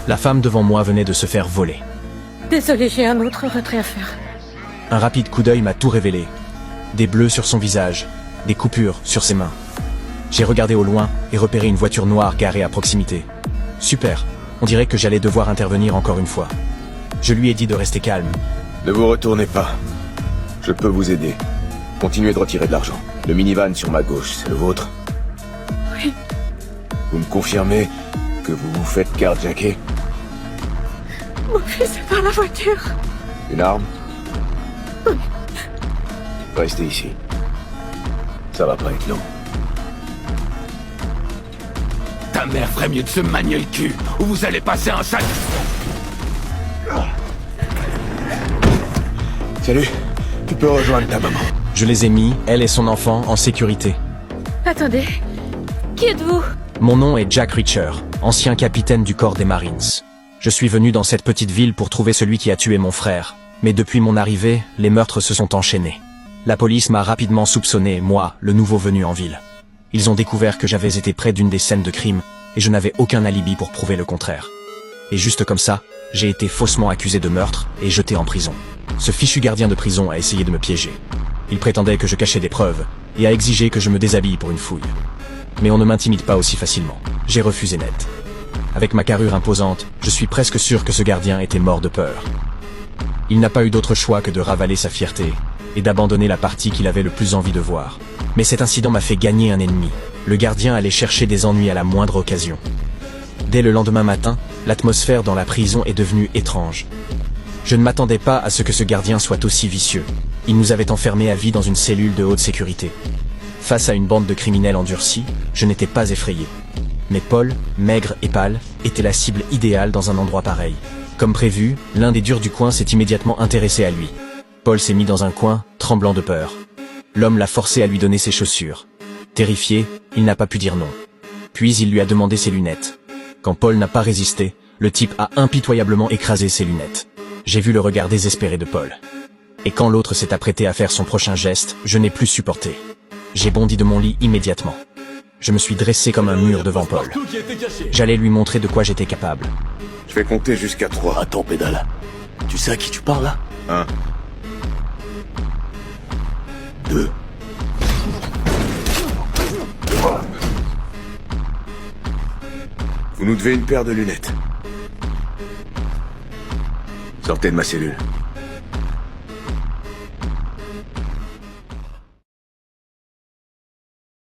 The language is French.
La femme devant moi venait de se faire voler. Désolé, j'ai un autre retrait à faire. Un rapide coup d'œil m'a tout révélé. Des bleus sur son visage, des coupures sur ses mains. J'ai regardé au loin et repéré une voiture noire garée à proximité. Super, on dirait que j'allais devoir intervenir encore une fois. Je lui ai dit de rester calme. Ne vous retournez pas. Je peux vous aider. Continuez de retirer de l'argent. Le minivan sur ma gauche, c'est le vôtre? Oui. Vous me confirmez que vous vous faites carjacker? Mon fils est dans la voiture. Une arme? Restez ici. Ça va pas être long. Ta mère ferait mieux de se manier le cul, ou vous allez passer un sac... Salut, tu peux rejoindre ta maman. Je les ai mis, elle et son enfant, en sécurité. Attendez. Qui êtes-vous? Mon nom est Jack Reacher, ancien capitaine du corps des Marines. Je suis venu dans cette petite ville pour trouver celui qui a tué mon frère. Mais depuis mon arrivée, les meurtres se sont enchaînés. La police m'a rapidement soupçonné, moi, le nouveau venu en ville. Ils ont découvert que j'avais été près d'une des scènes de crime, et je n'avais aucun alibi pour prouver le contraire. Et juste comme ça, j'ai été faussement accusé de meurtre et jeté en prison. Ce fichu gardien de prison a essayé de me piéger. Il prétendait que je cachais des preuves, et a exigé que je me déshabille pour une fouille. Mais on ne m'intimide pas aussi facilement. J'ai refusé net. Avec ma carrure imposante, je suis presque sûr que ce gardien était mort de peur. Il n'a pas eu d'autre choix que de ravaler sa fierté, et d'abandonner la partie qu'il avait le plus envie de voir. Mais cet incident m'a fait gagner un ennemi. Le gardien allait chercher des ennuis à la moindre occasion. Dès le lendemain matin, l'atmosphère dans la prison est devenue étrange. Je ne m'attendais pas à ce que ce gardien soit aussi vicieux. Il nous avait enfermés à vie dans une cellule de haute sécurité. Face à une bande de criminels endurcis, je n'étais pas effrayé. Mais Paul, maigre et pâle, était la cible idéale dans un endroit pareil. Comme prévu, l'un des durs du coin s'est immédiatement intéressé à lui. Paul s'est mis dans un coin, tremblant de peur. L'homme l'a forcé à lui donner ses chaussures. Terrifié, il n'a pas pu dire non. Puis il lui a demandé ses lunettes. Quand Paul n'a pas résisté, le type a impitoyablement écrasé ses lunettes. J'ai vu le regard désespéré de Paul. Et quand l'autre s'est apprêté à faire son prochain geste, je n'ai plus supporté. J'ai bondi de mon lit immédiatement. Je me suis dressé comme un mur devant Paul. J'allais lui montrer de quoi j'étais capable. Je vais compter jusqu'à 3. Attends, pédale. Tu sais à qui tu parles, là? 1. 2. Vous nous devez une paire de lunettes. Sortez de ma cellule.